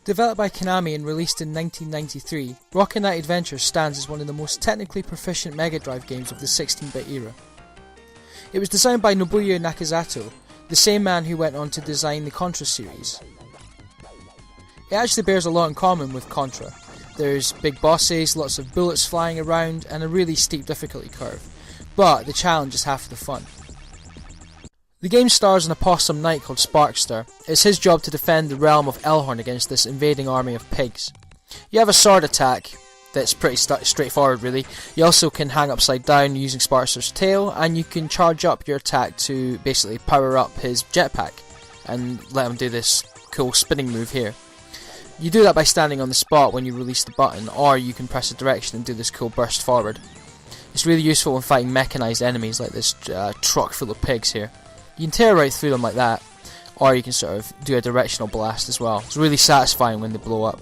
Developed by Konami and released in 1993, Rocket Knight Adventures stands as one of the most technically proficient Mega Drive games of the 16-bit era. It was designed by Nobuya Nakazato, the same man who went on to design the Contra series. It actually bears a lot in common with Contra. There's big bosses, lots of bullets flying around, and a really steep difficulty curve. But the challenge is half the fun. The game stars an opossum knight called Sparkster. It's his job to defend the realm of Elhorn against this invading army of pigs. You have a sword attack that's pretty straightforward really. You also can hang upside down using Sparkster's tail, and you can charge up your attack to basically power up his jetpack and let him do this cool spinning move here. You do that by standing on the spot when you release the button, or you can press a direction and do this cool burst forward. It's really useful when fighting mechanised enemies like this truck full of pigs here. You can tear right through them like that, or you can sort of do a directional blast as well. It's really satisfying when they blow up.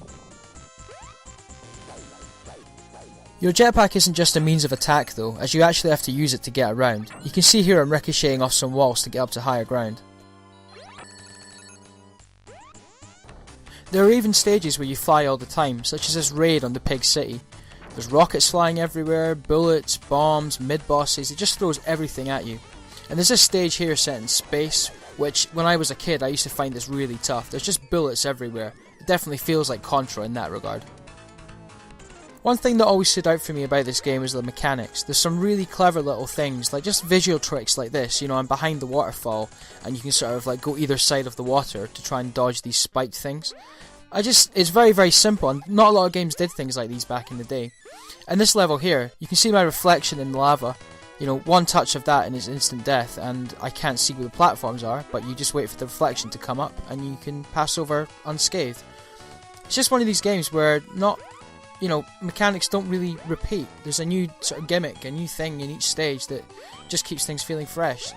Your jetpack isn't just a means of attack though, as you actually have to use it to get around. You can see here I'm ricocheting off some walls to get up to higher ground. There are even stages where you fly all the time, such as this raid on the pig city. There's rockets flying everywhere, bullets, bombs, mid-bosses, it just throws everything at you. And there's this stage here set in space, which when I was a kid I used to find this really tough. There's just bullets everywhere. It definitely feels like Contra in that regard. One thing that always stood out for me about this game is the mechanics. There's some really clever little things, like just visual tricks like this. You know, I'm behind the waterfall and you can sort of like go either side of the water to try and dodge these spiked things. It's very, very simple, and not a lot of games did things like these back in the day. And this level here, you can see my reflection in the lava. You know, one touch of that and it's instant death, and I can't see where the platforms are, but you just wait for the reflection to come up and you can pass over unscathed. It's just one of these games where mechanics don't really repeat. There's a new sort of gimmick, a new thing in each stage that just keeps things feeling fresh.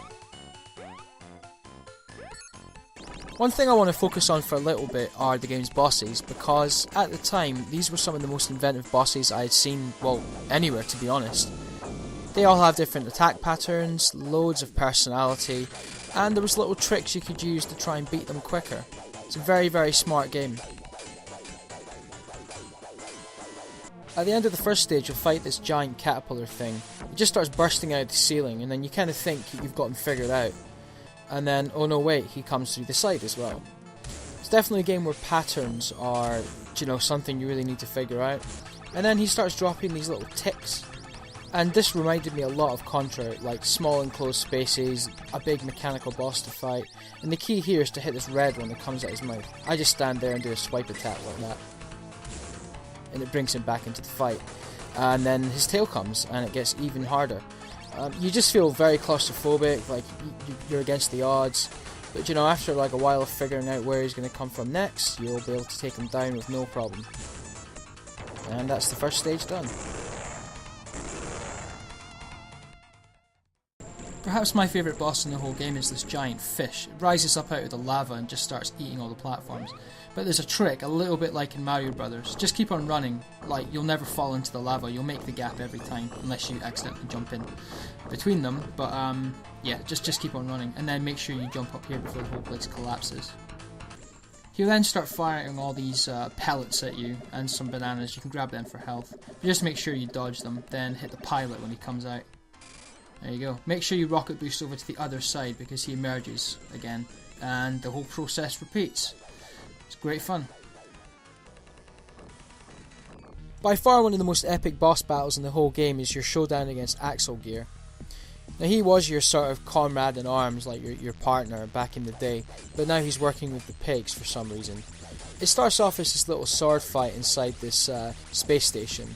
One thing I want to focus on for a little bit are the game's bosses, because at the time these were some of the most inventive bosses I had seen, well, anywhere to be honest. They all have different attack patterns, loads of personality, and there was little tricks you could use to try and beat them quicker. It's a very, very smart game. At the end of the first stage you'll fight this giant caterpillar thing. It just starts bursting out of the ceiling, and then you kind of think you've got him figured out. And then, oh no wait, he comes through the side as well. It's definitely a game where patterns are, something you really need to figure out. And then he starts dropping these little ticks. And this reminded me a lot of Contra, like small enclosed spaces, a big mechanical boss to fight, and the key here is to hit this red one that comes out his mouth. I just stand there and do a swipe attack like that, and it brings him back into the fight. And then his tail comes, and it gets even harder. You just feel very claustrophobic, like you're against the odds, but after like a while of figuring out where he's going to come from next, you'll be able to take him down with no problem. And that's the first stage done. Perhaps my favourite boss in the whole game is this giant fish. It rises up out of the lava and just starts eating all the platforms. But there's a trick, a little bit like in Mario Brothers. Just keep on running, like you'll never fall into the lava, you'll make the gap every time, unless you accidentally jump in between them. But yeah, just keep on running, and then make sure you jump up here before the whole place collapses. He'll then start firing all these pellets at you, and some bananas. You can grab them for health. Just make sure you dodge them, then hit the pilot when he comes out. There you go. Make sure you rocket boost over to the other side because he emerges again, and the whole process repeats. It's great fun. By far one of the most epic boss battles in the whole game is your showdown against Axel Gear. Now he was your sort of comrade in arms, like your partner back in the day, but now he's working with the pigs for some reason. It starts off as this little sword fight inside this space station.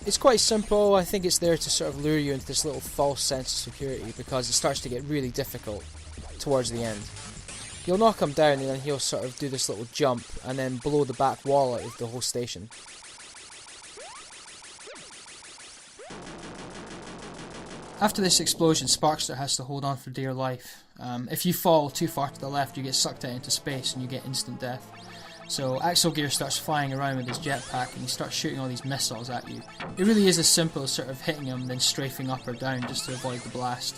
It's quite simple. I think it's there to sort of lure you into this little false sense of security because it starts to get really difficult towards the end. You'll knock him down and then he'll sort of do this little jump and then blow the back wall out of the whole station. After this explosion, Sparkster has to hold on for dear life. If you fall too far to the left, you get sucked out into space and you get instant death. So Axel Gear starts flying around with his jetpack and he starts shooting all these missiles at you. It really is as simple as sort of hitting him, then strafing up or down just to avoid the blast.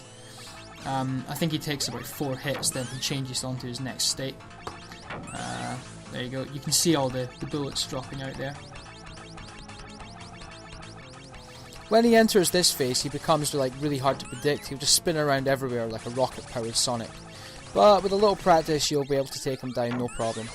I think he takes about 4 hits, then he changes onto his next state. There you go. You can see all the bullets dropping out there. When he enters this phase, he becomes like really hard to predict. He'll just spin around everywhere like a rocket-powered Sonic. But with a little practice, you'll be able to take him down no problem.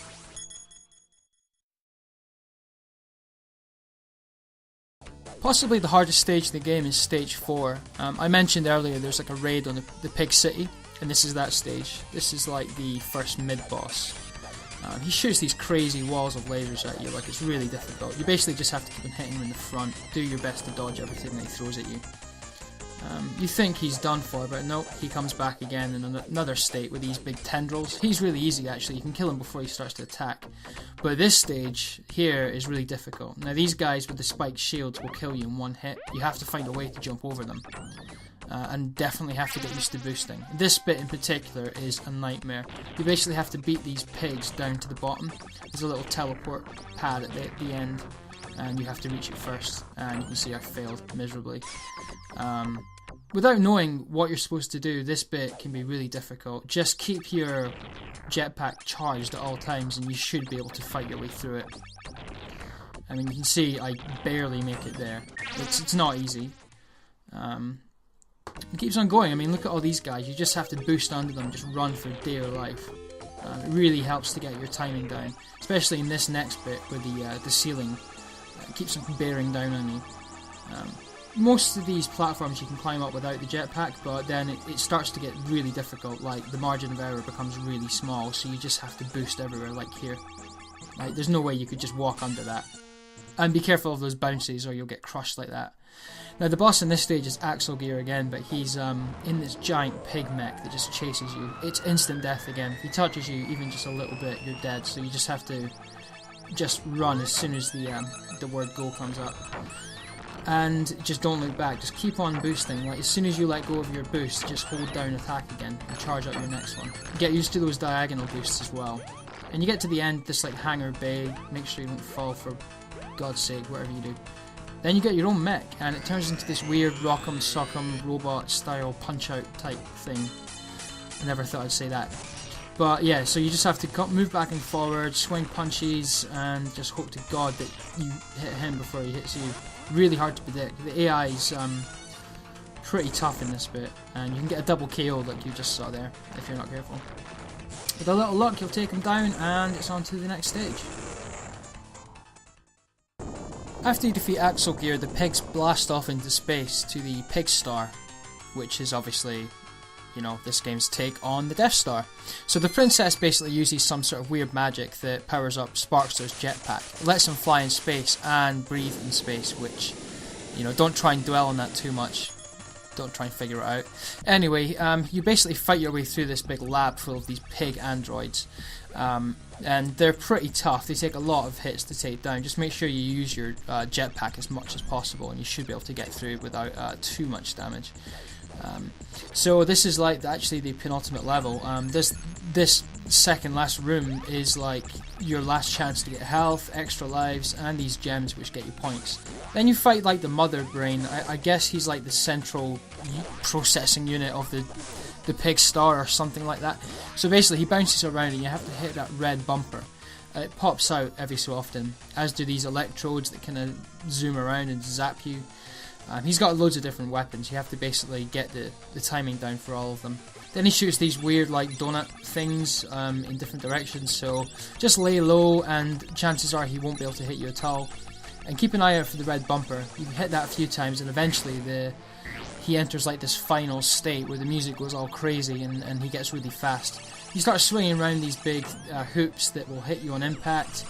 Possibly the hardest stage in the game is stage 4. I mentioned earlier there's like a raid on the pig city, and this is that stage. This is like the first mid-boss. He shoots these crazy walls of lasers at you, like it's really difficult. You basically just have to keep on hitting him in the front, do your best to dodge everything that he throws at you. You think he's done for, but no, he comes back again in another state with these big tendrils. He's really easy actually, you can kill him before he starts to attack. But this stage here is really difficult. Now these guys with the spiked shields will kill you in one hit. You have to find a way to jump over them. And definitely have to get used to boosting. This bit in particular is a nightmare. You basically have to beat these pigs down to the bottom. There's a little teleport pad at the end, and you have to reach it first. And you can see I failed miserably. Without knowing what you're supposed to do, this bit can be really difficult. Just keep your jetpack charged at all times and you should be able to fight your way through it. I mean, you can see I barely make it there. It's not easy. It keeps on going. I mean, look at all these guys. You just have to boost under them, just run for dear life. It really helps to get your timing down, especially in this next bit where the ceiling keeps on bearing down on you. Most of these platforms you can climb up without the jetpack, but then it starts to get really difficult. Like the margin of error becomes really small, so you just have to boost everywhere, like here. Like, there's no way you could just walk under that. And be careful of those bounces or you'll get crushed like that. Now the boss in this stage is Axel Gear again, but he's in this giant pig mech that just chases you. It's instant death again. If he touches you even just a little bit, you're dead. So you just have to just run as soon as the word go comes up. And just don't look back, just keep on boosting. Like as soon as you let go of your boost, just hold down attack again and charge up your next one. Get used to those diagonal boosts as well. And you get to the end, this like hangar bay, make sure you don't fall for God's sake, whatever you do. Then you get your own mech, and it turns into this weird rock'em sock'em robot style punch out type thing. I never thought I'd say that. But yeah, so you just have to move back and forward, swing punches, and just hope to God that you hit him before he hits you. Really hard to predict. The AI is pretty tough in this bit, and you can get a double KO like you just saw there, if you're not careful. With a little luck, you'll take him down, and it's on to the next stage. After you defeat Axel Gear, the pigs blast off into space to the Pig Star, which is obviously, you know, this game's take on the Death Star. So the princess basically uses some sort of weird magic that powers up Sparkster's jetpack. It lets him fly in space and breathe in space, which, you know, don't try and dwell on that too much. Don't try and figure it out. Anyway, you basically fight your way through this big lab full of these pig androids. And they're pretty tough. They take a lot of hits to take down. Just make sure you use your jetpack as much as possible, and you should be able to get through without too much damage. So this is like actually the penultimate level. This second last room is like your last chance to get health, extra lives, and these gems which get you points. Then you fight like the mother brain. I guess he's like the central processing unit of the Pig Star or something like that. So basically he bounces around and you have to hit that red bumper. It pops out every so often, as do these electrodes that kind of zoom around and zap you. He's got loads of different weapons. You have to basically get the timing down for all of them. Then he shoots these weird like donut things in different directions, so just lay low and chances are he won't be able to hit you at all. And keep an eye out for the red bumper. You can hit that a few times and eventually he enters like this final state where the music goes all crazy and he gets really fast. You start swinging around these big hoops that will hit you on impact,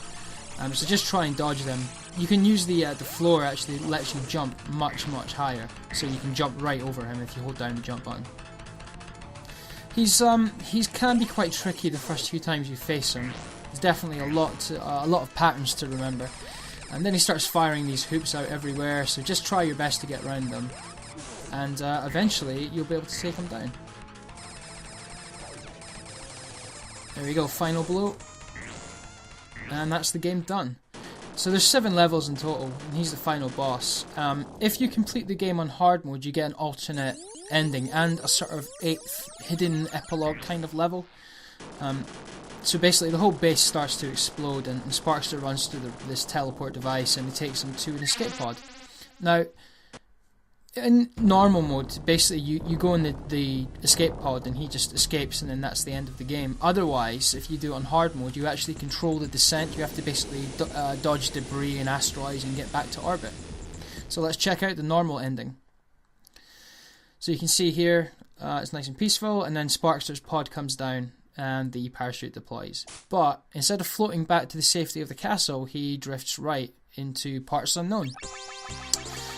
so just try and dodge them. You can use the floor actually lets you jump much higher, so you can jump right over him if you hold down the jump button. He's can be quite tricky the first few times you face him. There's definitely a lot of patterns to remember, and then he starts firing these hoops out everywhere. So just try your best to get around them, and eventually you'll be able to take him down. There we go, final blow, and that's the game done. So there's 7 levels in total, and he's the final boss. If you complete the game on hard mode, you get an alternate ending and a sort of 8th hidden epilogue kind of level. So basically the whole base starts to explode, and Sparkster runs through this teleport device, and it takes him to an escape pod. Now, in normal mode, basically you go in the escape pod and he just escapes, and then that's the end of the game. Otherwise, if you do it on hard mode, you actually control the descent. You have to basically dodge debris and asteroids and get back to orbit. So let's check out the normal ending. So you can see here, it's nice and peaceful, and then Sparkster's pod comes down and the parachute deploys. But instead of floating back to the safety of the castle, he drifts right into parts unknown.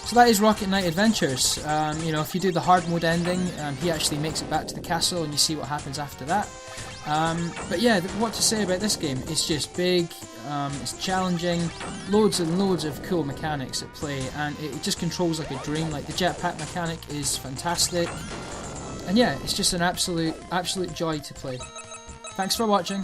So that is Rocket Knight Adventures. If you do the hard mode ending, he actually makes it back to the castle, and you see what happens after that. But yeah, what to say about this game? It's just big, it's challenging, loads and loads of cool mechanics at play, and it just controls like a dream. Like the jetpack mechanic is fantastic, and yeah, it's just an absolute joy to play. Thanks for watching.